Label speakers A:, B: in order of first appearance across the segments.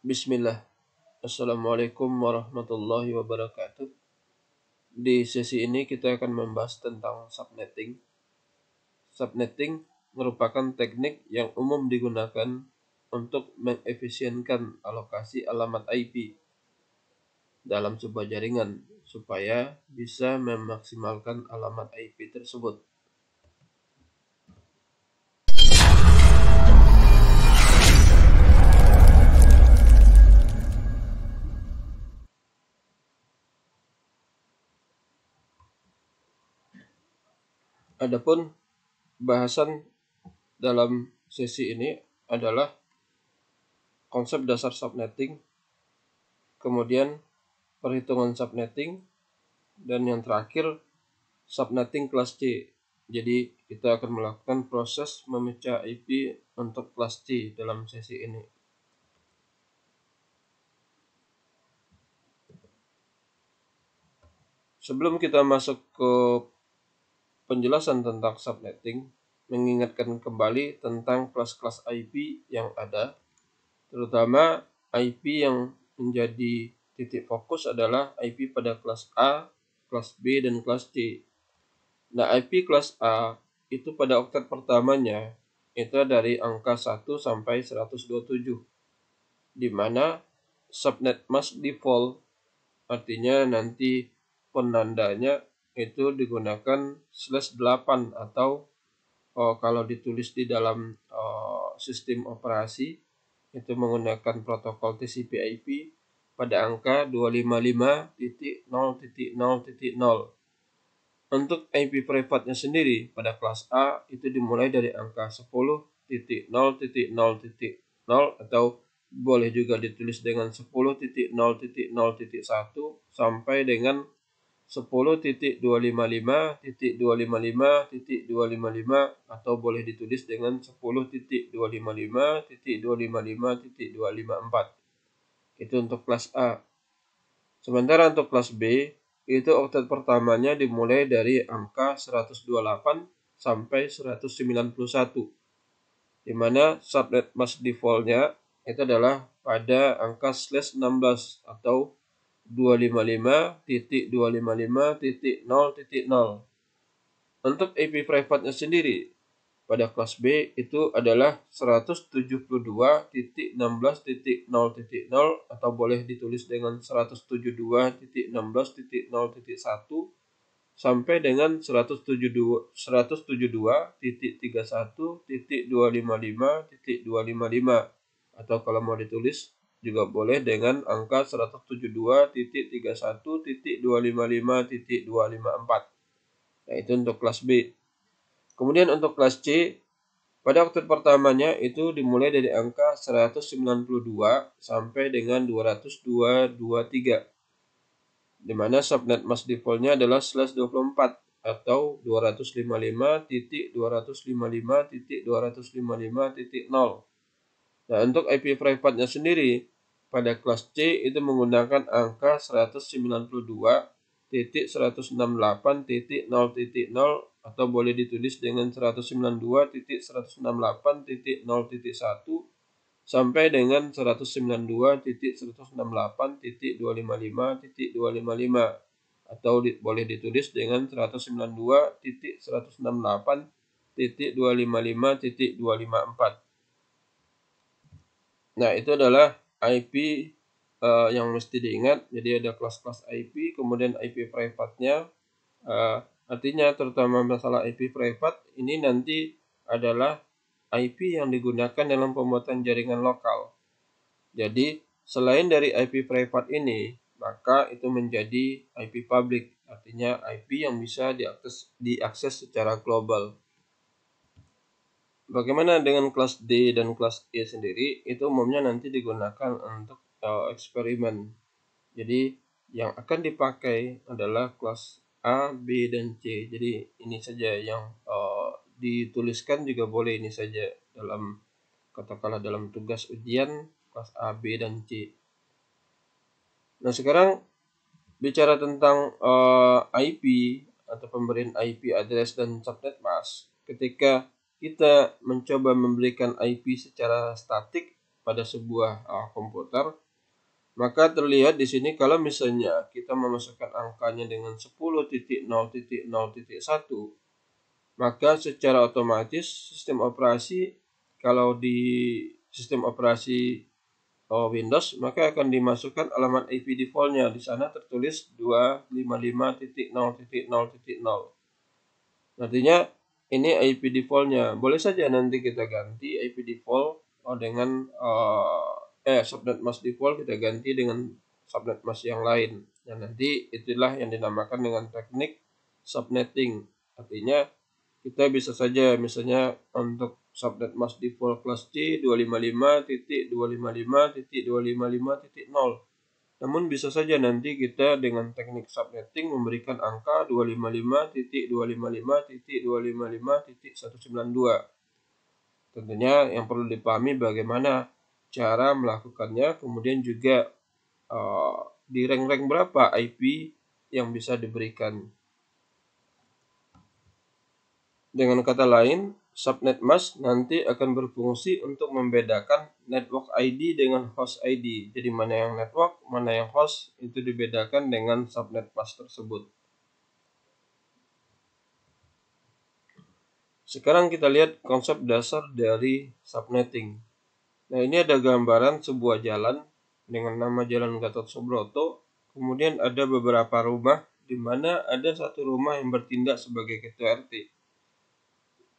A: Bismillah. Assalamualaikum warahmatullahi wabarakatuh. Di sesi ini kita akan membahas tentang subnetting. Subnetting merupakan teknik yang umum digunakan untuk mengefisienkan alokasi alamat IP dalam sebuah jaringan supaya bisa memaksimalkan alamat IP tersebut. Adapun bahasan dalam sesi ini adalah konsep dasar subnetting, kemudian perhitungan subnetting, dan yang terakhir subnetting kelas C. Jadi kita akan melakukan proses memecah IP untuk kelas C dalam sesi ini. Sebelum kita masuk ke penjelasan tentang subnetting, mengingatkan kembali tentang kelas-kelas IP yang ada, terutama IP yang menjadi titik fokus adalah IP pada kelas A, kelas B, dan kelas C. Nah, IP kelas A itu pada oktet pertamanya itu dari angka 1 sampai 127, di mana subnet mask default artinya nanti penandanya itu digunakan /8 atau kalau ditulis di dalam sistem operasi itu menggunakan protokol TCP/IP pada angka 255.0.0.0. Untuk IP privatnya sendiri pada kelas A itu dimulai dari angka 10.0.0.0 atau boleh juga ditulis dengan 10.0.0.1 sampai dengan 10.255.255.255 atau boleh ditulis dengan 10.255.255.254. Itu untuk kelas A. Sementara untuk kelas B itu oktet pertamanya dimulai dari angka 128 sampai 191, di mana subnet mask defaultnya itu adalah pada angka /16 atau 255.255.0.0. Untuk IP privatnya sendiri pada kelas B itu adalah 172.16.0.0 atau boleh ditulis dengan 172.16.0.1 sampai dengan 172.31.255.255 atau kalau mau ditulis juga boleh dengan angka 172.31.255.254. Nah, itu untuk kelas B. Kemudian untuk kelas C pada oktet pertamanya itu dimulai dari angka 192 sampai dengan 202.23, di mana subnet mask defaultnya adalah /24 atau 255.255.255.0. Nah, untuk IP privatnya sendiri pada kelas C itu menggunakan angka 192.168.0.0 atau boleh ditulis dengan 192.168.0.1 sampai dengan 192.168.255.255 atau boleh ditulis dengan 192.168.255.254. Nah, itu adalah IP yang mesti diingat. Jadi ada kelas-kelas IP, kemudian IP privatnya. Artinya terutama masalah IP privat ini nanti adalah IP yang digunakan dalam pembuatan jaringan lokal. Jadi selain dari IP privat ini, maka itu menjadi IP public, artinya IP yang bisa diakses secara global. Bagaimana dengan kelas D dan kelas E sendiri? Itu umumnya nanti digunakan untuk eksperimen. Jadi yang akan dipakai adalah kelas A, B, dan C. Jadi ini saja yang dituliskan juga boleh ini saja dalam katakanlah dalam tugas ujian kelas A, B, dan C. Nah, sekarang bicara tentang IP atau pemberian IP address dan subnet mask. Ketika kita mencoba memberikan IP secara statik, pada sebuah komputer, maka terlihat di sini kalau misalnya kita memasukkan angkanya dengan 10.0.0.1, maka secara otomatis sistem operasi, kalau di sistem operasi Windows, maka akan dimasukkan alamat IP defaultnya. Di sana tertulis 255.0.0.0. Artinya ini IP defaultnya. Boleh saja nanti kita ganti IP default dengan subnet mask default kita ganti dengan subnet mask yang lain. Dan nanti itulah yang dinamakan dengan teknik subnetting. Artinya kita bisa saja misalnya untuk subnet mask default kelas C 255.255.255.0. Namun bisa saja nanti kita dengan teknik subnetting memberikan angka 255.255.255.192. Tentunya yang perlu dipahami bagaimana cara melakukannya, kemudian juga di rank-rank berapa IP yang bisa diberikan. Dengan kata lain, subnet mask nanti akan berfungsi untuk membedakan network ID dengan host ID. Jadi mana yang network, mana yang host, itu dibedakan dengan subnet mask tersebut. Sekarang kita lihat konsep dasar dari subnetting. Nah, ini ada gambaran sebuah jalan dengan nama Jalan Gatot Subroto. Kemudian ada beberapa rumah, di mana ada satu rumah yang bertindak sebagai ketua RT.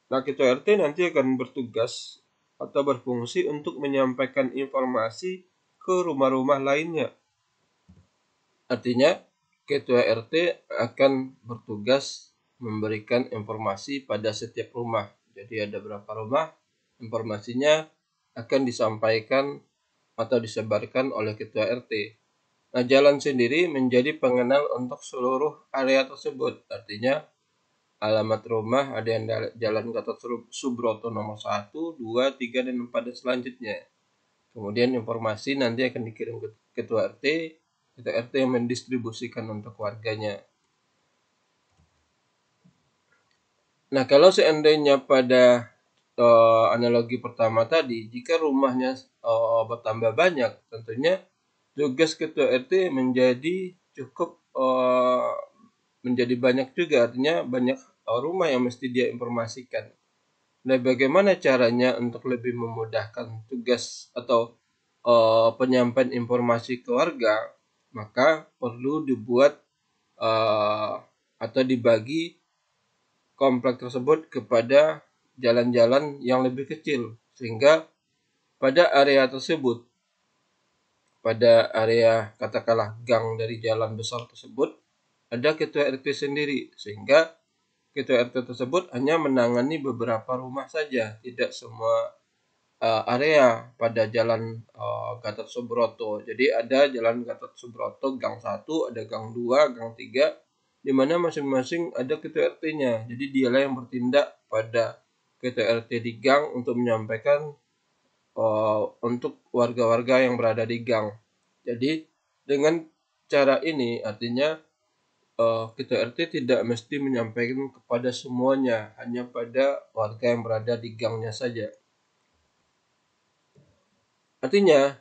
A: Nah, ketua RT nanti akan bertugas atau berfungsi untuk menyampaikan informasi ke rumah-rumah lainnya. Artinya, ketua RT akan bertugas memberikan informasi pada setiap rumah. Jadi ada berapa rumah, informasinya akan disampaikan atau disebarkan oleh ketua RT. Nah, jalan sendiri menjadi pengenal untuk seluruh area tersebut. Artinya, alamat rumah ada yang Jalan Gatot Subroto nomor 1, 2, 3, dan 4 dan selanjutnya. Kemudian informasi nanti akan dikirim ke ketua RT yang mendistribusikan untuk warganya. Nah, kalau seandainya pada analogi pertama tadi, jika rumahnya bertambah banyak, tentunya tugas ketua RT menjadi cukup menjadi banyak juga, artinya banyak rumah yang mesti dia informasikan. Nah, bagaimana caranya untuk lebih memudahkan tugas atau penyampaian informasi ke warga? Maka perlu dibuat atau dibagi komplek tersebut kepada jalan-jalan yang lebih kecil, sehingga pada area tersebut, pada area katakanlah gang dari jalan besar tersebut, ada ketua RT sendiri, sehingga ketua RT tersebut hanya menangani beberapa rumah saja, tidak semua area pada Jalan Gatot Subroto. Jadi ada Jalan Gatot Subroto gang 1, ada gang 2, gang 3, di mana masing-masing ada ketua RT-nya. Jadi dialah yang bertindak pada ketua RT di gang untuk menyampaikan untuk warga-warga yang berada di gang. Jadi dengan cara ini artinya ketua RT tidak mesti menyampaikan kepada semuanya, hanya pada warga yang berada di gangnya saja. Artinya,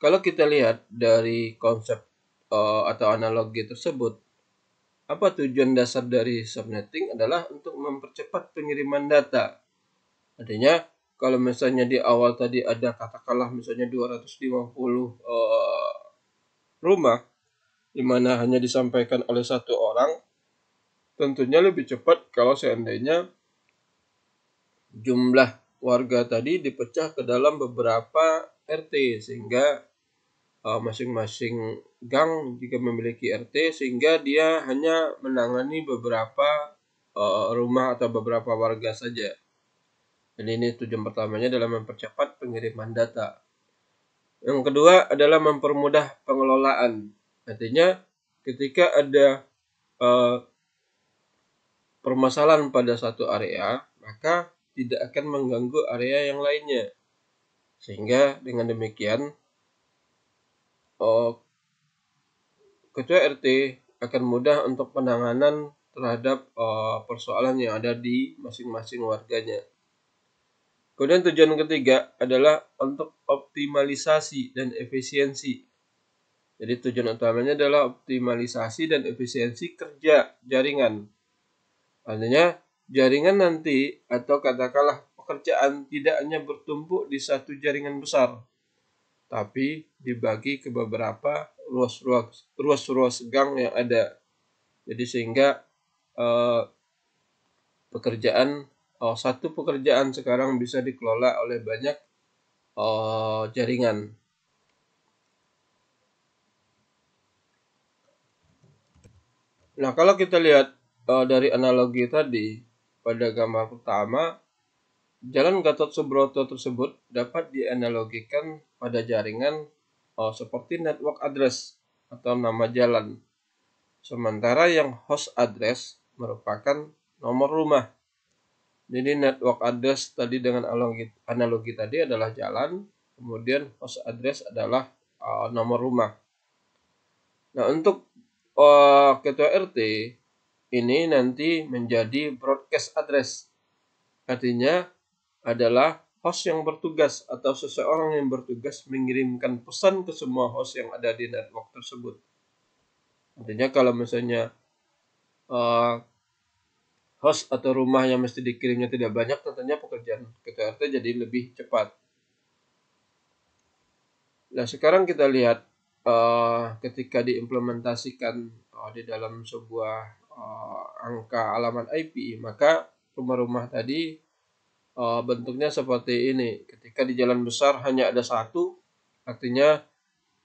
A: kalau kita lihat dari konsep atau analogi tersebut, apa tujuan dasar dari subnetting adalah untuk mempercepat pengiriman data. Artinya, kalau misalnya di awal tadi ada katakanlah misalnya 250 rumah, di mana hanya disampaikan oleh satu orang, tentunya lebih cepat kalau seandainya jumlah warga tadi dipecah ke dalam beberapa RT, sehingga masing-masing gang jika memiliki RT, sehingga dia hanya menangani beberapa rumah atau beberapa warga saja. Dan ini tujuan pertamanya adalah mempercepat pengiriman data. Yang kedua adalah mempermudah pengelolaan. Artinya ketika ada permasalahan pada satu area, maka tidak akan mengganggu area yang lainnya. Sehingga dengan demikian ketua RT akan mudah untuk penanganan terhadap persoalan yang ada di masing-masing warganya. Kemudian tujuan ketiga adalah untuk optimalisasi dan efisiensi. Jadi tujuan utamanya adalah optimalisasi dan efisiensi kerja jaringan. Artinya jaringan nanti atau katakanlah pekerjaan tidak hanya bertumpuk di satu jaringan besar, tapi dibagi ke beberapa ruas-ruas gang yang ada. Jadi sehingga satu pekerjaan sekarang bisa dikelola oleh banyak jaringan. Nah, kalau kita lihat dari analogi tadi pada gambar pertama, jalan Gatot Subroto tersebut dapat dianalogikan pada jaringan seperti network address atau nama jalan. Sementara yang host address merupakan nomor rumah. Jadi network address tadi dengan analogi tadi adalah jalan, kemudian host address adalah nomor rumah. Nah, untuk ketua RT ini nanti menjadi broadcast address. Artinya adalah host yang bertugas atau seseorang yang bertugas mengirimkan pesan ke semua host yang ada di network tersebut. Artinya kalau misalnya host atau rumah yang mesti dikirimnya tidak banyak, tentunya pekerjaan ketua RT jadi lebih cepat. Nah, sekarang kita lihat ketika diimplementasikan di dalam sebuah angka alamat IP, maka rumah-rumah tadi bentuknya seperti ini. Ketika di jalan besar hanya ada satu, artinya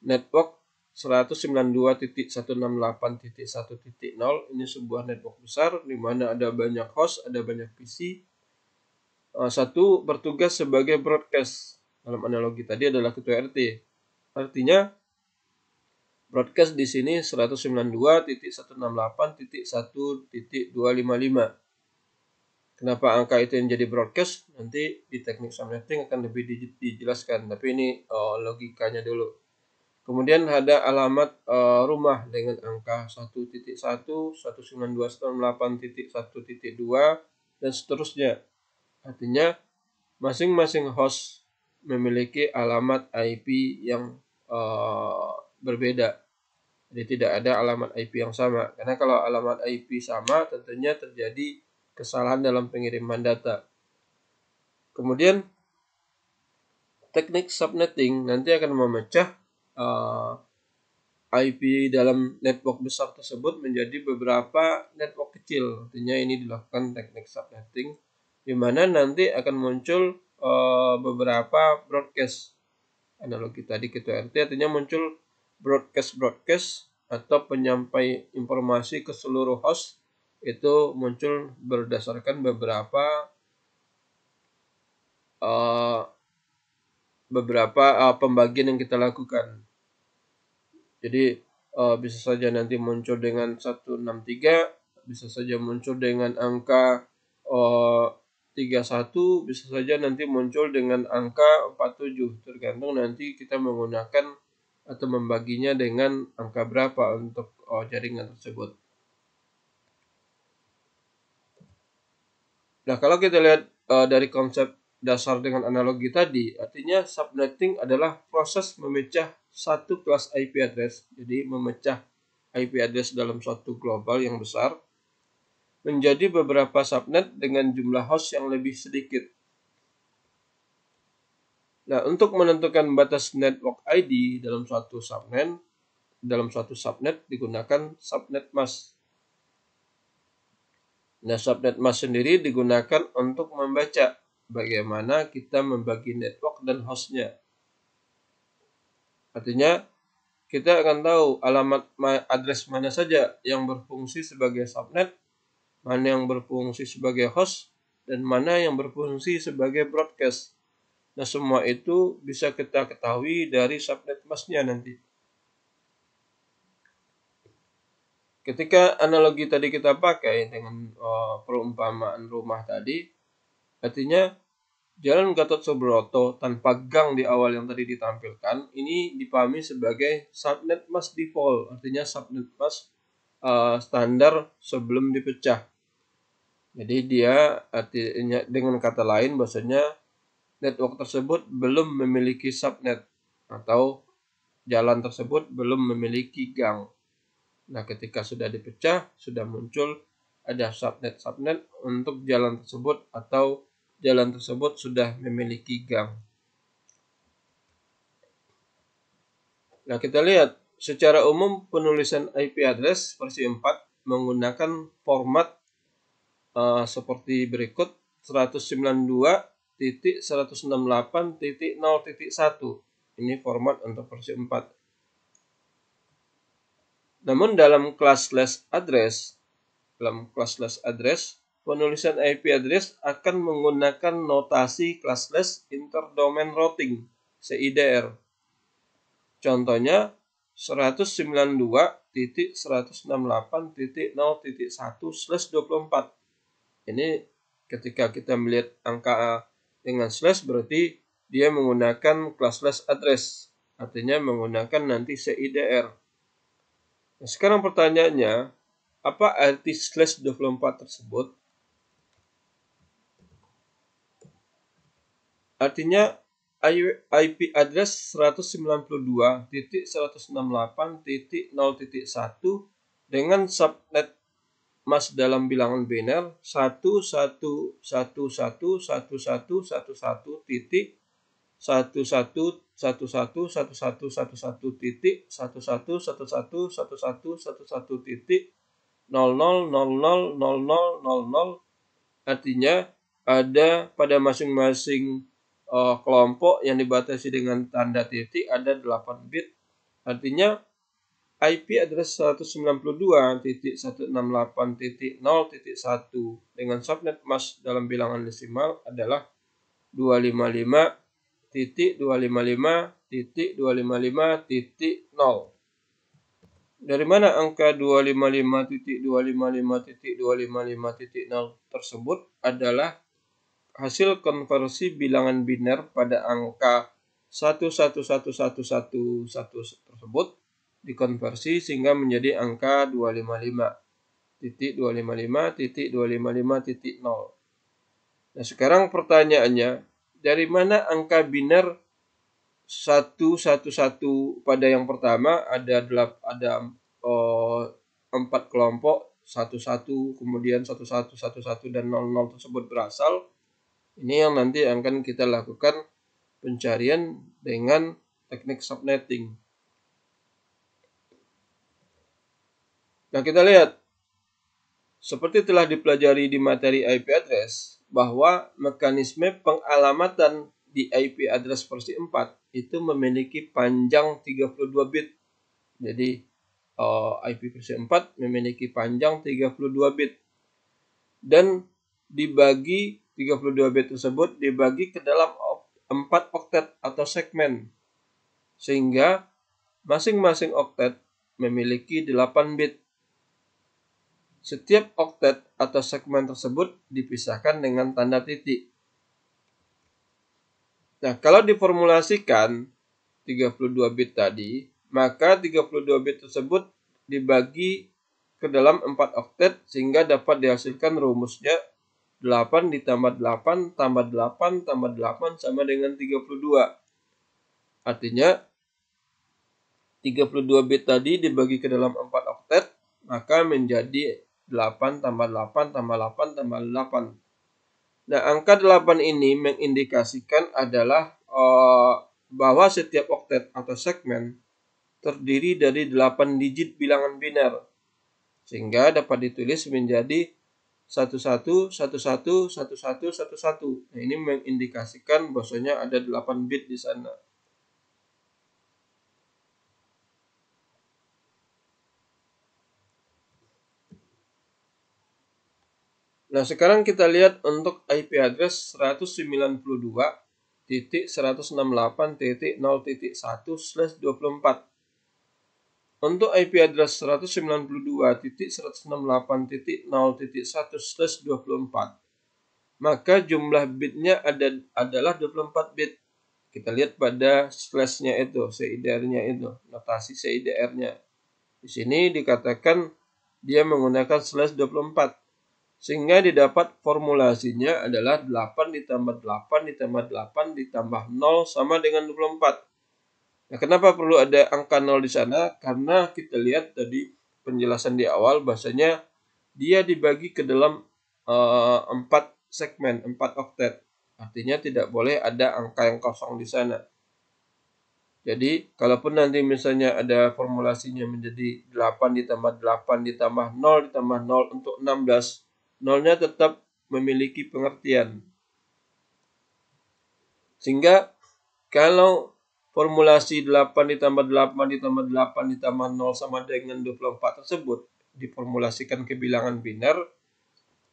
A: network 192.168.1.0 ini sebuah network besar di mana ada banyak host, ada banyak PC. Satu bertugas sebagai broadcast. Dalam analogi tadi adalah ketua RT. Artinya broadcast di sini 192.168.1.255. Kenapa angka itu yang jadi broadcast? Nanti di teknik subnetting akan lebih dijelaskan. Tapi ini logikanya dulu. Kemudian ada alamat rumah dengan angka 1.1, 192.168.1.2 dan seterusnya. Artinya masing-masing host memiliki alamat IP yang berbeda. Jadi tidak ada alamat IP yang sama. Karena kalau alamat IP sama tentunya terjadi kesalahan dalam pengiriman data. Kemudian teknik subnetting nanti akan memecah IP dalam network besar tersebut menjadi beberapa network kecil. Artinya ini dilakukan teknik subnetting, di mana nanti akan muncul beberapa broadcast. Analogi tadi ketua RT artinya muncul broadcast atau penyampai informasi ke seluruh host itu muncul berdasarkan beberapa pembagian yang kita lakukan. Jadi bisa saja nanti muncul dengan 163, bisa saja muncul dengan angka 31, bisa saja nanti muncul dengan angka 47, tergantung nanti kita menggunakan atau membaginya dengan angka berapa untuk jaringan tersebut. Nah, kalau kita lihat dari konsep dasar dengan analogi tadi, artinya subnetting adalah proses memecah satu kelas IP address, jadi memecah IP address dalam suatu global yang besar menjadi beberapa subnet dengan jumlah host yang lebih sedikit. Nah, untuk menentukan batas network ID dalam suatu subnet digunakan subnet mask. Nah, subnet mask sendiri digunakan untuk membaca bagaimana kita membagi network dan hostnya. Artinya, kita akan tahu alamat address mana saja yang berfungsi sebagai subnet, mana yang berfungsi sebagai host, dan mana yang berfungsi sebagai broadcast. Nah, semua itu bisa kita ketahui dari subnet masknya nanti. Ketika analogi tadi kita pakai dengan perumpamaan rumah tadi, artinya jalan Gatot Subroto tanpa gang di awal yang tadi ditampilkan, ini dipahami sebagai subnet mask default, artinya subnet mask standar sebelum dipecah. Jadi dia artinya dengan kata lain bahasanya network tersebut belum memiliki subnet atau jalan tersebut belum memiliki gang. Nah, ketika sudah dipecah, sudah muncul ada subnet untuk jalan tersebut atau jalan tersebut sudah memiliki gang. Nah, kita lihat secara umum penulisan IP address versi 4 menggunakan format seperti berikut: 192.168.0.1. Ini format untuk versi 4. Namun dalam kelas slash address, penulisan IP address akan menggunakan notasi kelas slash interdomain routing (CIDR). Contohnya 192.168.0.1/24. Ini ketika kita melihat angka dengan slash berarti dia menggunakan kelas slash address, artinya menggunakan nanti CIDR. Nah, sekarang pertanyaannya, apa arti slash 24 tersebut? Artinya IP address 192.168.0.1 dengan subnet mask dalam bilangan biner 111.11.11.11.11.0000000. Artinya ada pada masing-masing kelompok yang dibatasi dengan tanda titik ada 8 bit. Artinya IP address 192.168.0.1 dengan subnet mask dalam bilangan desimal adalah 255.255.255.0. Dari mana angka 255.255.255.0 tersebut adalah hasil konversi bilangan biner pada angka 1111111 tersebut dikonversi sehingga menjadi angka 255.255.255.0. Nah, sekarang pertanyaannya, dari mana angka biner 111 pada yang pertama ada 4 kelompok 11 kemudian 1111 dan 00 tersebut berasal? Ini yang nanti akan kita lakukan pencarian dengan teknik subnetting. Nah, kita lihat seperti telah dipelajari di materi IP address bahwa mekanisme pengalamatan di IP address versi 4 itu memiliki panjang 32 bit. Jadi IP versi 4 memiliki panjang 32 bit dan dibagi 32 bit tersebut dibagi ke dalam 4 oktet atau segmen, sehingga masing-masing oktet memiliki 8 bit. Setiap oktet atau segmen tersebut dipisahkan dengan tanda titik. Nah, kalau diformulasikan 32 bit tadi, maka 32 bit tersebut dibagi ke dalam 4 oktet sehingga dapat dihasilkan rumusnya 8 ditambah 8 tambah 8 tambah 8 sama dengan 32. Artinya 32 bit tadi dibagi ke dalam 4 oktet maka menjadi 8 tambah 8 tambah 8 tambah 8. Nah, angka 8 ini mengindikasikan adalah bahwa setiap oktet atau segmen terdiri dari 8 digit bilangan biner, sehingga dapat ditulis menjadi 11111111. Nah, ini mengindikasikan bahwasanya ada 8 bit di sana. Nah, sekarang kita lihat untuk IP address 192.168.0.1/24. Untuk IP address 192.168.0.1/24, maka jumlah bitnya adalah 24 bit. Kita lihat pada slashnya itu, CIDR-nya itu, notasi CIDR-nya. Di sini dikatakan dia menggunakan slash 24. Sehingga didapat formulasinya adalah 8 ditambah 8 ditambah 8 ditambah 0 sama dengan 24. Nah, kenapa perlu ada angka 0 di sana? Karena kita lihat tadi penjelasan di awal bahasanya dia dibagi ke dalam 4 segmen, 4 oktet. Artinya tidak boleh ada angka yang kosong di sana. Jadi, kalaupun nanti misalnya ada formulasinya menjadi 8 ditambah 8 ditambah 0 ditambah 0 untuk 16, nolnya tetap memiliki pengertian. Sehingga kalau formulasi 8 ditambah 8 ditambah 8 ditambah 0 sama dengan 24 tersebut diformulasikan ke bilangan biner,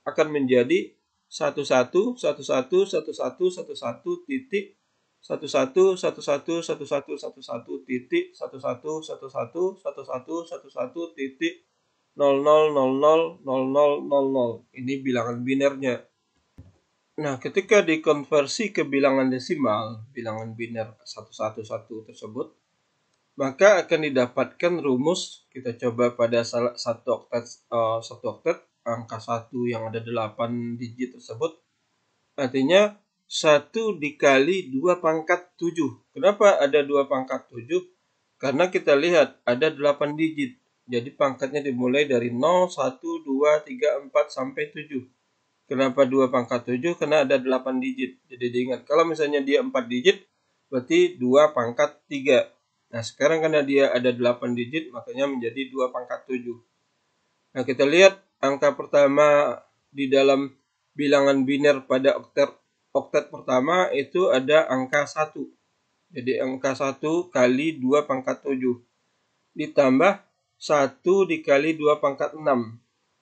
A: akan menjadi 11 11 11 11 titik 11 11 11 11 titik 11 11 11 11 titik 00000000. Ini bilangan binernya. Nah, ketika dikonversi ke bilangan desimal, bilangan biner 111 tersebut, maka akan didapatkan rumus. Kita coba pada satu oktet angka 1 yang ada 8 digit tersebut. Artinya 1 dikali 2 pangkat 7. Kenapa ada 2 pangkat 7? Karena kita lihat ada 8 digit. Jadi pangkatnya dimulai dari 0, 1, 2, 3, 4 sampai 7. Kenapa 2 pangkat 7? Karena ada 8 digit. Jadi diingat, kalau misalnya dia 4 digit, berarti 2 pangkat 3. Nah, sekarang karena dia ada 8 digit, makanya menjadi 2 pangkat 7. Nah, kita lihat angka pertama di dalam bilangan biner pada oktet pertama itu ada angka 1. Jadi angka 1 kali 2 pangkat 7. Ditambah 1 dikali 2 pangkat 6.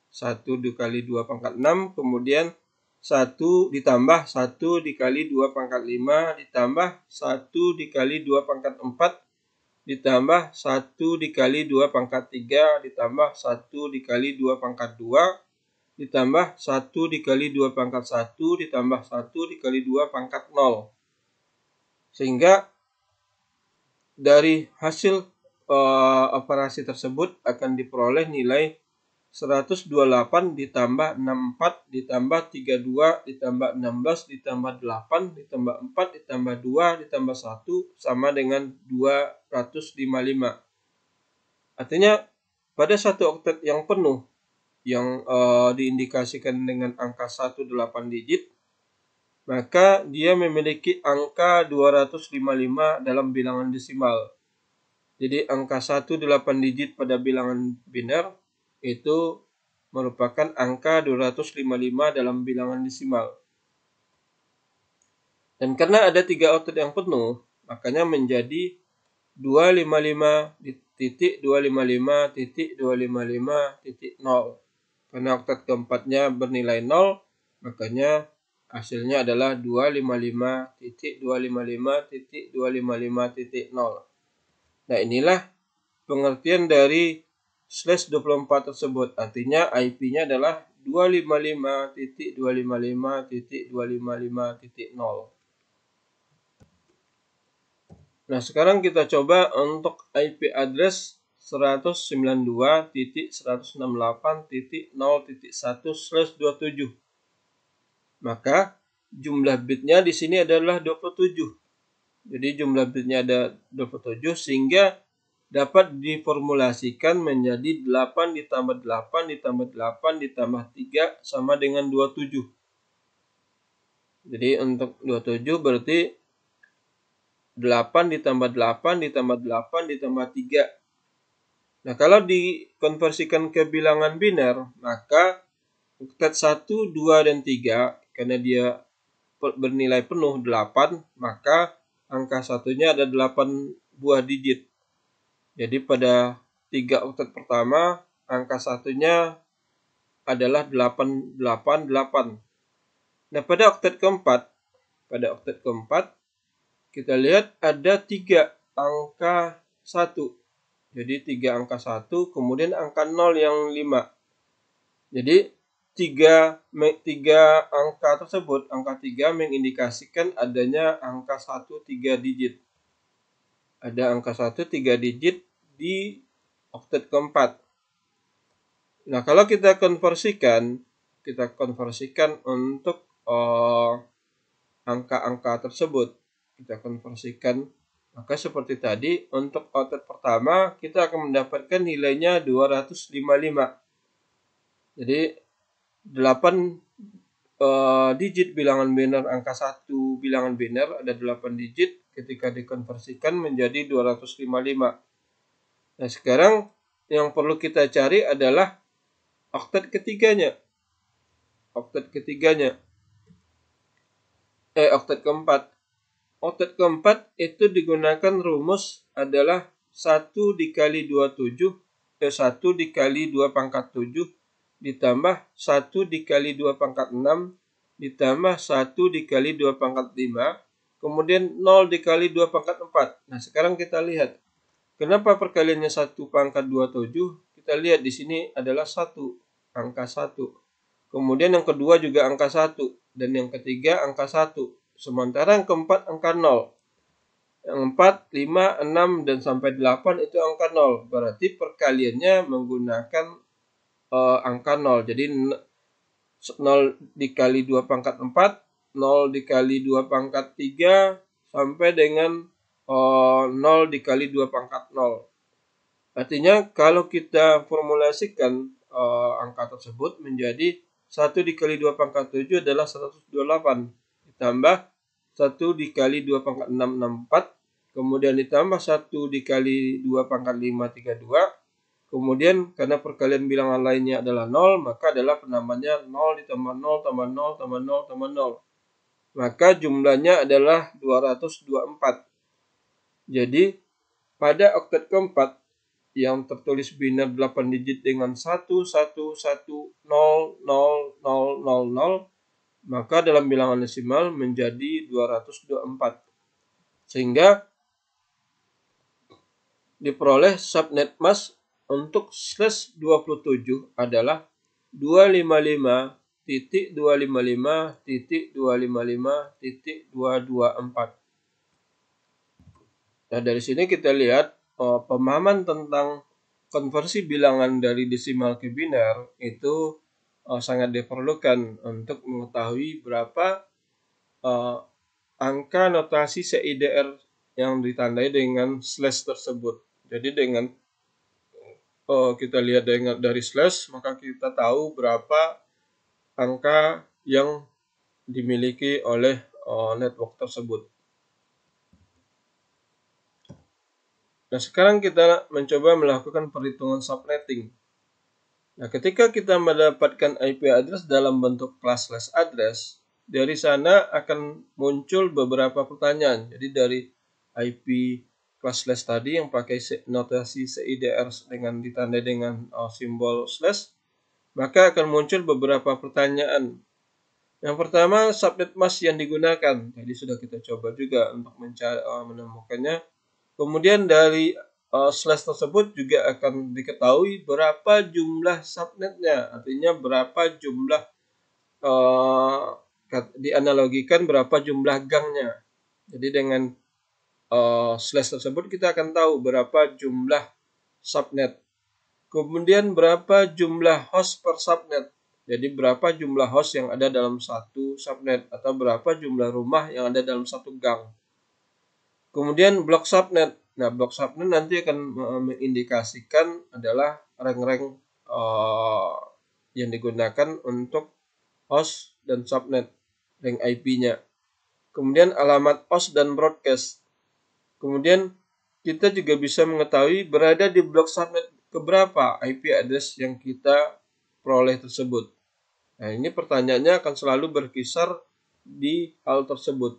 A: 1 dikali 2 pangkat 6, kemudian 1 ditambah 1 dikali 2 pangkat 5, ditambah 1 dikali 2 pangkat 4, ditambah 1 dikali 2 pangkat 3, ditambah 1 dikali 2 pangkat 2, ditambah 1 dikali 2 pangkat 1, ditambah 1 dikali 2 pangkat 0. Sehingga dari hasil operasi tersebut akan diperoleh nilai 128 ditambah 64 ditambah 32 ditambah 16 ditambah 8 ditambah 4 ditambah 2 ditambah 1 sama dengan 255. Artinya pada satu oktet yang penuh yang diindikasikan dengan angka 18 digit, maka dia memiliki angka 255 dalam bilangan desimal. Jadi angka 18 digit pada bilangan biner itu merupakan angka 255 dalam bilangan desimal. Dan karena ada 3 oktet yang penuh, makanya menjadi 255.255.255.0. Karena oktet keempatnya bernilai 0, makanya hasilnya adalah 255.255.255.0. Nah, inilah pengertian dari /24 tersebut. Artinya IP-nya adalah 255.255.255.0. Nah, sekarang kita coba untuk IP address 192.168.0.1/27. Maka jumlah bitnya di sini adalah 27. Jadi jumlah bitnya ada 27 sehingga dapat diformulasikan menjadi 8 ditambah 8 ditambah 8 ditambah 3 sama dengan 27. Jadi untuk 27 berarti 8 ditambah 8 ditambah 8 ditambah 3. Nah, kalau dikonversikan ke bilangan biner, maka oktet 1, 2, dan 3, karena dia bernilai penuh 8, maka angka satunya ada 8 buah digit. Jadi pada 3 oktet pertama, angka satunya adalah 888. Nah, pada oktet keempat, kita lihat ada 3 angka 1. Jadi 3 angka 1, kemudian angka 0 yang 5. Jadi 3 angka tersebut, angka 3 mengindikasikan adanya angka 1 3 digit. Ada angka 1 3 digit di oktet keempat. Nah, kalau kita konversikan kita konversikan untuk angka-angka tersebut. Kita konversikan. Maka seperti tadi, untuk outlet pertama kita akan mendapatkan nilainya 255. Jadi 8 digit bilangan biner angka 1 bilangan biner ada 8 digit ketika dikonversikan menjadi 255. Nah, sekarang yang perlu kita cari adalah oktet ketiganya. Oktet keempat. Oktet keempat itu digunakan rumus adalah 1 dikali 27, 1 dikali 2 pangkat 7, ditambah 1 dikali 2 pangkat 6, ditambah 1 dikali 2 pangkat 5, kemudian 0 dikali 2 pangkat 4. Nah, sekarang kita lihat. Kenapa perkaliannya 1 pangkat 27? Kita lihat di sini adalah 1, angka 1. Kemudian yang kedua juga angka 1. Dan yang ketiga angka 1. Sementara yang keempat angka 0. Yang 4, 5, 6, dan sampai 8 itu angka 0. Berarti perkaliannya menggunakan angka 0. Jadi 0 dikali 2 pangkat 4, 0 dikali 2 pangkat 3, sampai dengan 0 dikali 2 pangkat 0. Artinya kalau kita formulasikan angka tersebut menjadi 1 dikali 2 pangkat 7 adalah 128. Ditambah 1 dikali 2 pangkat 6, 64. Kemudian ditambah 1 dikali 2 pangkat 5, 32. Kemudian karena perkalian bilangan lainnya adalah 0, maka adalah penambahannya 0 ditambah 0 tambah 0 tambah 0 tambah 0. Maka jumlahnya adalah 224. Jadi pada oktet keempat yang tertulis biner 8 digit dengan 111000000, maka dalam bilangan desimal menjadi 224. Sehingga diperoleh subnet mask untuk slash 27 adalah 255.255.255.224. Nah, dari sini kita lihat pemahaman tentang konversi bilangan dari desimal ke biner itu sangat diperlukan untuk mengetahui berapa angka notasi CIDR yang ditandai dengan slash tersebut. Jadi dengan kita lihat dari slash, maka kita tahu berapa angka yang dimiliki oleh network tersebut. Nah, sekarang kita mencoba melakukan perhitungan subnetting. Nah, ketika kita mendapatkan IP address dalam bentuk class slash address, dari sana akan muncul beberapa pertanyaan. Jadi dari IP class slash tadi yang pakai notasi CIDR dengan ditandai dengan simbol slash, maka akan muncul beberapa pertanyaan. Yang pertama, subnet mask yang digunakan. Tadi sudah kita coba juga untuk menemukannya. Kemudian dari slash tersebut juga akan diketahui berapa jumlah subnetnya, artinya berapa jumlah dianalogikan berapa jumlah gangnya. Jadi dengan slash tersebut kita akan tahu berapa jumlah subnet. Kemudian berapa jumlah host per subnet. Jadi berapa jumlah host yang ada dalam satu subnet atau berapa jumlah rumah yang ada dalam satu gang. Kemudian blok subnet. Nah, blok subnet nanti akan mengindikasikan adalah rank-rank yang digunakan untuk host dan subnet, rank IP-nya. Kemudian alamat host dan broadcast. Kemudian kita juga bisa mengetahui berada di blok subnet keberapa IP address yang kita peroleh tersebut. Nah, ini pertanyaannya akan selalu berkisar di hal tersebut.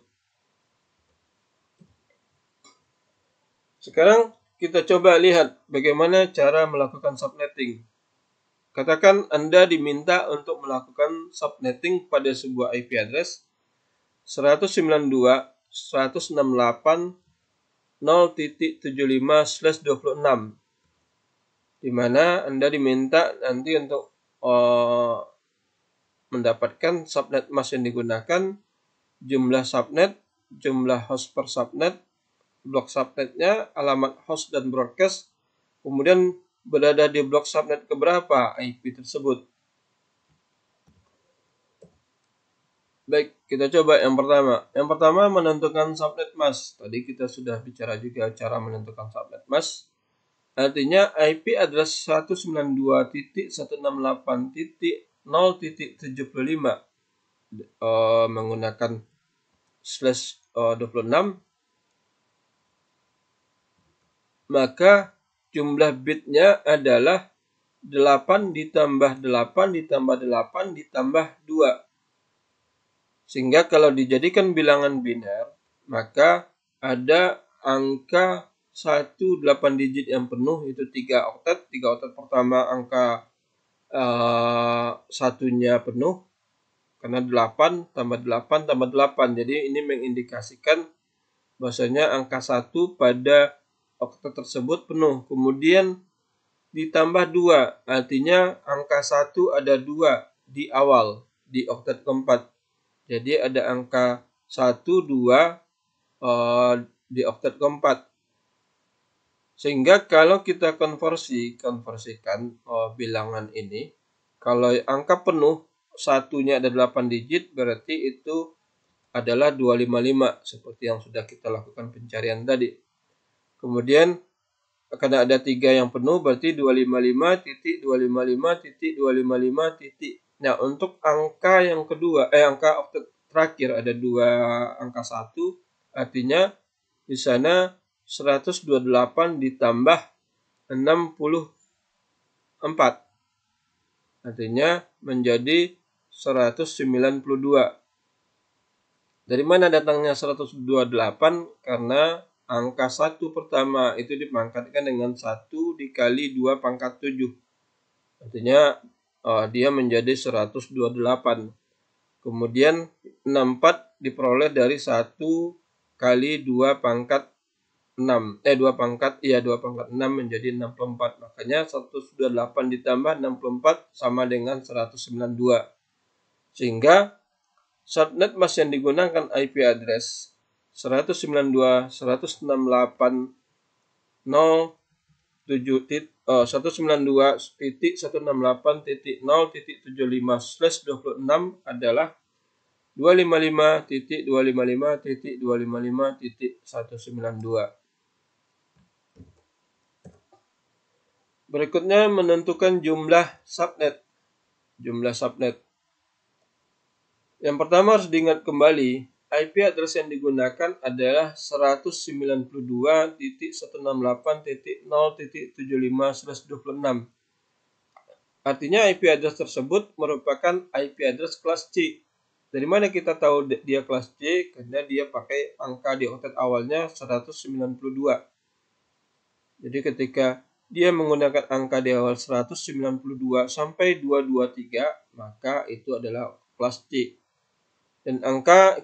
A: Sekarang kita coba lihat bagaimana cara melakukan subnetting. Katakan Anda diminta untuk melakukan subnetting pada sebuah IP address 192.168.0.75/26, di mana Anda diminta nanti untuk mendapatkan subnet mask yang digunakan, jumlah subnet, jumlah host per subnet, blok subnetnya, alamat host dan broadcast, kemudian berada di blok subnet keberapa IP tersebut. Baik, kita coba yang pertama. Yang pertama menentukan subnet mask. Tadi kita sudah bicara juga cara menentukan subnet mask. Artinya IP address 192.168.0.75 menggunakan /26, maka jumlah bitnya adalah 8 ditambah 8 ditambah 8 ditambah 2. Sehingga kalau dijadikan bilangan biner, maka ada angka 8 digit yang penuh, itu 3 oktet. 3 oktet pertama angka satunya penuh, karena 8 tambah 8 tambah 8. Jadi ini mengindikasikan bahwasanya angka 1 pada oktet tersebut penuh. Kemudian ditambah 2, artinya angka 1 ada 2 di awal, di oktet keempat. Jadi ada angka 1, 2 di oktet keempat. Sehingga kalau kita konversikan bilangan ini, kalau angka penuh satunya ada 8 digit, berarti itu adalah 255 seperti yang sudah kita lakukan pencarian tadi. Kemudian karena ada 3 yang penuh, berarti 255.255.255. Nah, untuk angka yang kedua, angka oktet terakhir ada 2 angka 1, artinya di sana 128 ditambah 64. Artinya menjadi 192. Dari mana datangnya 128? Karena angka 1 pertama itu dipangkatkan dengan 1 dikali 2 pangkat 7. Artinya dia menjadi 128. Kemudian 64 diperoleh dari 1 kali 2 pangkat 6. 2 pangkat 6 menjadi 64. Makanya 128 ditambah 64 sama dengan 192. Sehingga subnet mask yang digunakan IP address 192.168.0.75/26 adalah 255.255.255.192. Berikutnya menentukan jumlah subnet. Yang pertama harus diingat kembali, IP address yang digunakan adalah 192.168.0.75/26. Artinya IP address tersebut merupakan IP address kelas C. Dari mana kita tahu dia kelas C? Karena dia pakai angka di oktet awalnya 192. Jadi ketika dia menggunakan angka di awal 192 sampai 223, maka itu adalah kelas C. Dan angka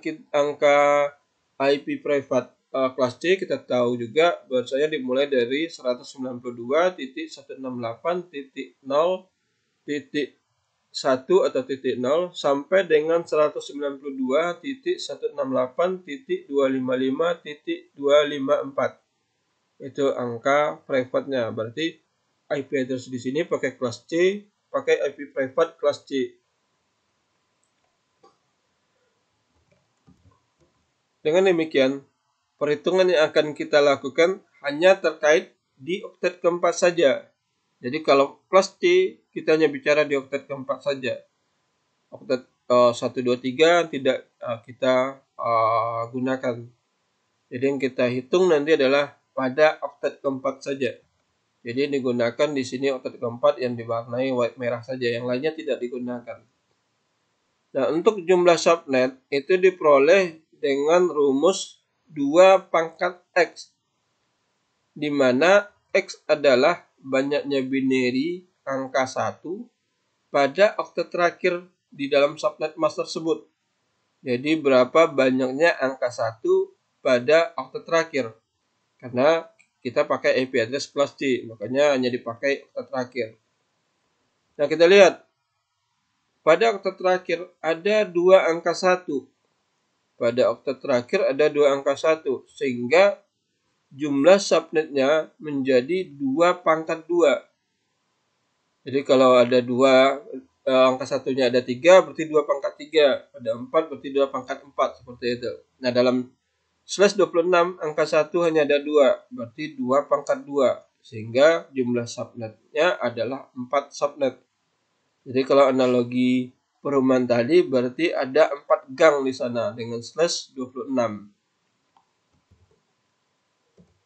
A: IP private kelas C kita tahu juga bahwasanya dimulai dari 192.168.0.1 atau .0 sampai dengan 192.168.255.254. Itu angka private-nya. Berarti IP address di sini pakai kelas C, pakai IP private kelas C. Dengan demikian, perhitungan yang akan kita lakukan hanya terkait di oktet keempat saja. Jadi kalau kelas C, kita hanya bicara di oktet keempat saja. Oktet 1, 2, 3 tidak kita gunakan. Jadi yang kita hitung nanti adalah pada oktet keempat saja. Jadi digunakan di sini oktet keempat yang diwarnai white merah saja, yang lainnya tidak digunakan. Nah, untuk jumlah subnet itu diperoleh dengan rumus 2 pangkat X, di mana X adalah banyaknya binary angka 1 pada oktet terakhir di dalam subnet mask tersebut. Jadi berapa banyaknya angka 1 pada oktet terakhir. Karena kita pakai IP address kelas C, makanya hanya dipakai oktet terakhir. Nah, kita lihat pada oktet terakhir ada 2 angka 1. Pada oktet terakhir ada 2 angka 1, sehingga jumlah subnetnya menjadi 2 pangkat 2. Jadi kalau ada 2 angka satunya ada 3 berarti 2 pangkat 3, ada 4 berarti 2 pangkat 4, seperti itu. Nah, dalam slash 26 angka 1 hanya ada 2, berarti 2 pangkat 2, sehingga jumlah subnetnya adalah 4 subnet. Jadi kalau analogi perumahan tadi berarti ada 4 gang di sana dengan slash 26.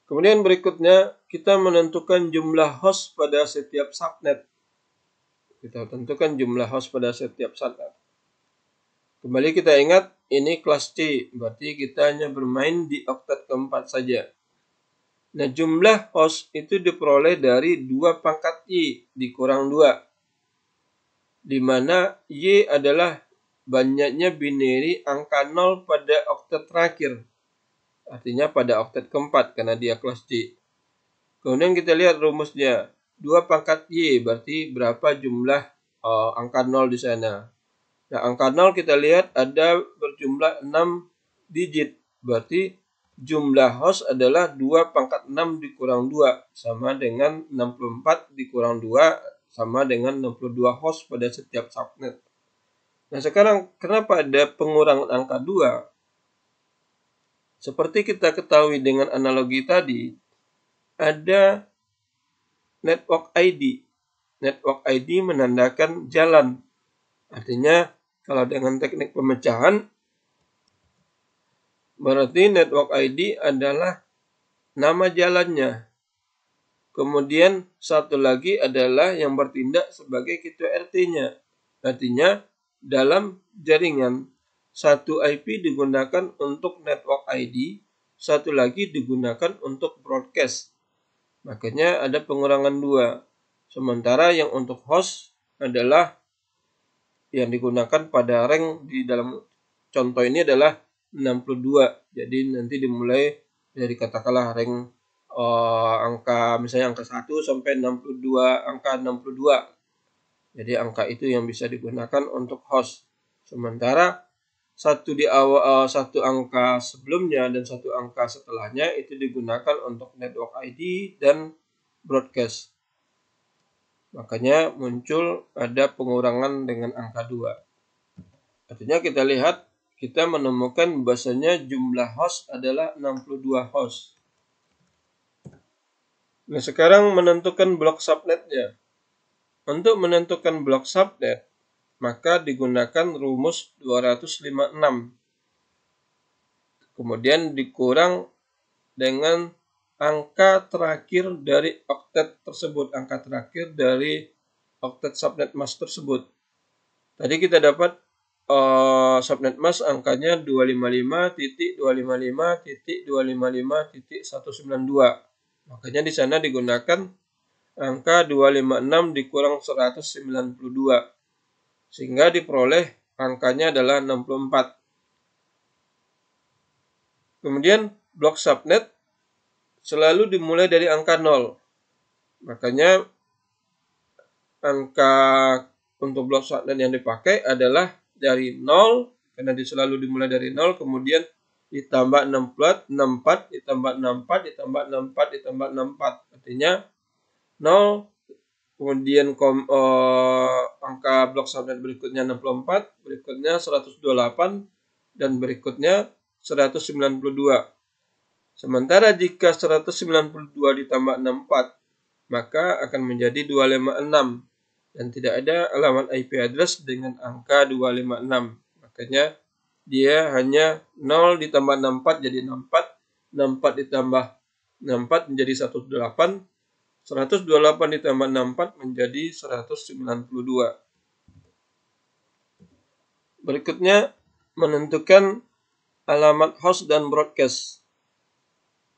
A: Kemudian berikutnya kita menentukan jumlah host pada setiap subnet. Kita tentukan jumlah host pada setiap subnet. Kembali kita ingat ini kelas C, berarti kita hanya bermain di oktet keempat saja. Nah, jumlah host itu diperoleh dari 2 pangkat Y dikurang 2. Di mana Y adalah banyaknya binary angka 0 pada oktet terakhir. Artinya pada oktet keempat karena dia kelas C. Kemudian kita lihat rumusnya. 2 pangkat Y berarti berapa jumlah angka 0 di sana. Nah, angka 0 kita lihat ada berjumlah 6 digit. Berarti jumlah host adalah 2 pangkat 6 dikurang 2. Sama dengan 64 dikurang 2 sama dengan 62 host pada setiap subnet. Nah, sekarang kenapa ada pengurangan angka 2? Seperti kita ketahui dengan analogi tadi, ada network ID. Network ID menandakan jalan. Artinya, kalau dengan teknik pemecahan, berarti network ID adalah nama jalannya. Kemudian, satu lagi adalah yang bertindak sebagai ketua RT-nya. Artinya, dalam jaringan, satu IP digunakan untuk network ID, satu lagi digunakan untuk broadcast. Makanya ada pengurangan 2. Sementara yang untuk host adalah yang digunakan pada rank di dalam contoh ini adalah 62. Jadi nanti dimulai dari katakanlah rank misalnya angka 1 sampai 62, angka 62. Jadi angka itu yang bisa digunakan untuk host. Sementara satu angka sebelumnya dan satu angka setelahnya itu digunakan untuk network ID dan broadcast. Makanya muncul ada pengurangan dengan angka 2. Artinya kita lihat, kita menemukan bahasanya jumlah host adalah 62 host. Nah, sekarang menentukan blok subnetnya. Untuk menentukan blok subnet, maka digunakan rumus 256. Kemudian dikurang dengan angka terakhir dari oktet tersebut, angka terakhir dari oktet subnet mask tersebut. Tadi kita dapat subnet mask angkanya 255.255.255.192. Makanya di sana digunakan angka 256 dikurang 192. Sehingga diperoleh angkanya adalah 64. Kemudian blok subnet selalu dimulai dari angka 0. Makanya angka untuk blok subnet yang dipakai adalah dari 0, karena selalu dimulai dari 0, kemudian ditambah 64, ditambah 64, ditambah 64, ditambah 64. Artinya 0, kemudian angka blok subnet berikutnya 64, berikutnya 128, dan berikutnya 192. Sementara jika 192 ditambah 64, maka akan menjadi 256. Dan tidak ada alamat IP address dengan angka 256. Makanya dia hanya 0 ditambah 64 jadi 64, 64 ditambah 64 menjadi 128, 128 ditambah 64 menjadi 192. Berikutnya menentukan alamat host dan broadcast.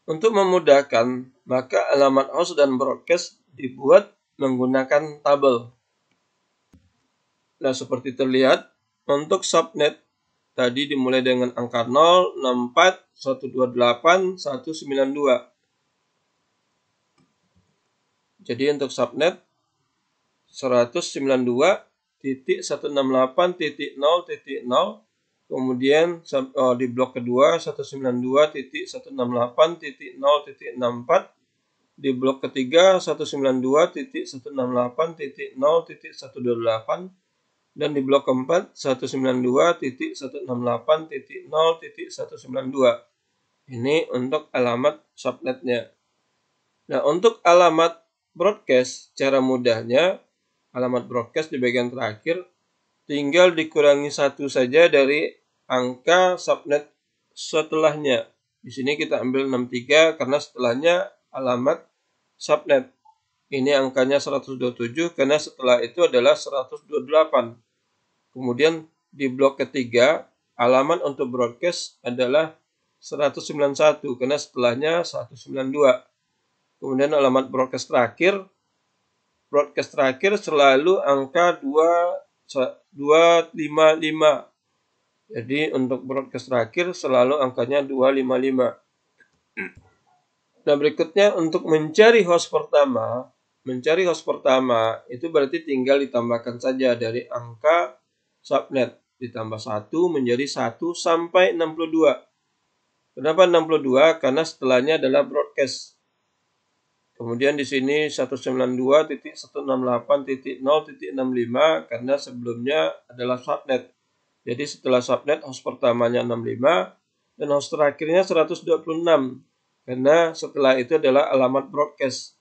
A: Untuk memudahkan, maka alamat host dan broadcast dibuat menggunakan tabel. Nah, seperti terlihat, untuk subnet tadi dimulai dengan angka 0, 64, 128, 192. Jadi untuk subnet 192.168.0.0, kemudian di blok kedua 192.168.0.64, di blok ketiga 192.168.0.128, Dan di blok keempat 192.168.0.192. Ini untuk alamat subnetnya. Nah, untuk alamat broadcast, cara mudahnya alamat broadcast di bagian terakhir tinggal dikurangi 1 saja dari angka subnet setelahnya. Di sini kita ambil 63 karena setelahnya alamat subnet. Ini angkanya 127 karena setelah itu adalah 128. Kemudian di blok ketiga, alamat untuk broadcast adalah 191 karena setelahnya 192. Kemudian alamat broadcast terakhir selalu angka 255. Jadi untuk broadcast terakhir selalu angkanya 255. Nah, berikutnya untuk mencari host pertama itu berarti tinggal ditambahkan saja dari angka subnet, ditambah 1 menjadi 1 sampai 62. Kenapa 62? Karena setelahnya adalah broadcast. Kemudian di sini 192.168.0.65 karena sebelumnya adalah subnet. Jadi setelah subnet host pertamanya 65 dan host terakhirnya 126. Karena setelah itu adalah alamat broadcast.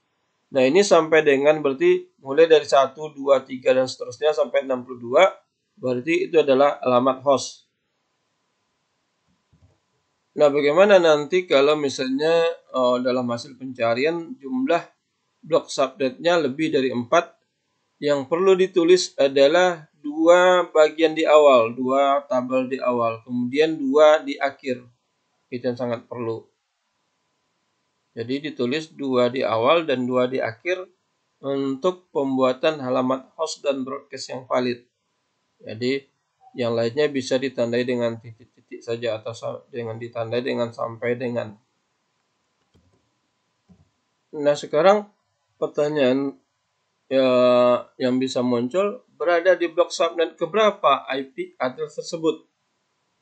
A: Nah, ini sampai dengan berarti mulai dari 1, 2, 3 dan seterusnya sampai 62. Berarti itu adalah alamat host. Nah, bagaimana nanti kalau misalnya dalam hasil pencarian jumlah blok subnetnya lebih dari 4, yang perlu ditulis adalah 2 bagian di awal, 2 tabel di awal, kemudian 2 di akhir. Itu yang sangat perlu. Jadi ditulis 2 di awal dan 2 di akhir untuk pembuatan halamat host dan broadcast yang valid. Jadi yang lainnya bisa ditandai dengan titik-titik saja atau dengan ditandai dengan sampai dengan. Nah, sekarang pertanyaan yang bisa muncul, berada di blok subnet keberapa IP address tersebut?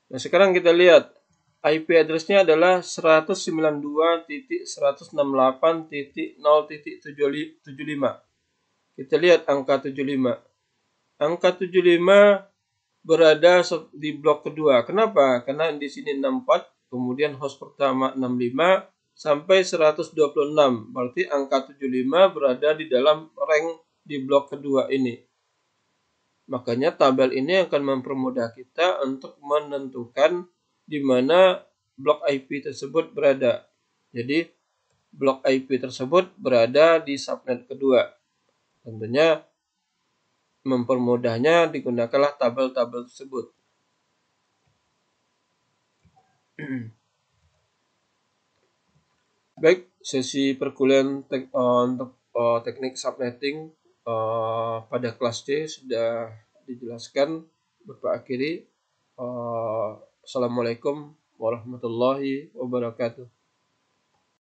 A: Nah, sekarang kita lihat IP address-nya adalah 192.168.0.75. Kita lihat angka 75. Angka 75 berada di blok kedua. Kenapa? Karena di sini 64, kemudian host pertama 65 sampai 126. Berarti angka 75 berada di dalam rank di blok kedua ini. Makanya tabel ini akan mempermudah kita untuk menentukan di mana blok IP tersebut berada. Jadi blok IP tersebut berada di subnet kedua. Tentunya mempermudahnya digunakanlah tabel-tabel tersebut. Baik, sesi perkuliahan untuk teknik subnetting pada kelas D sudah dijelaskan. Bapak akhiri. Assalamualaikum warahmatullahi wabarakatuh.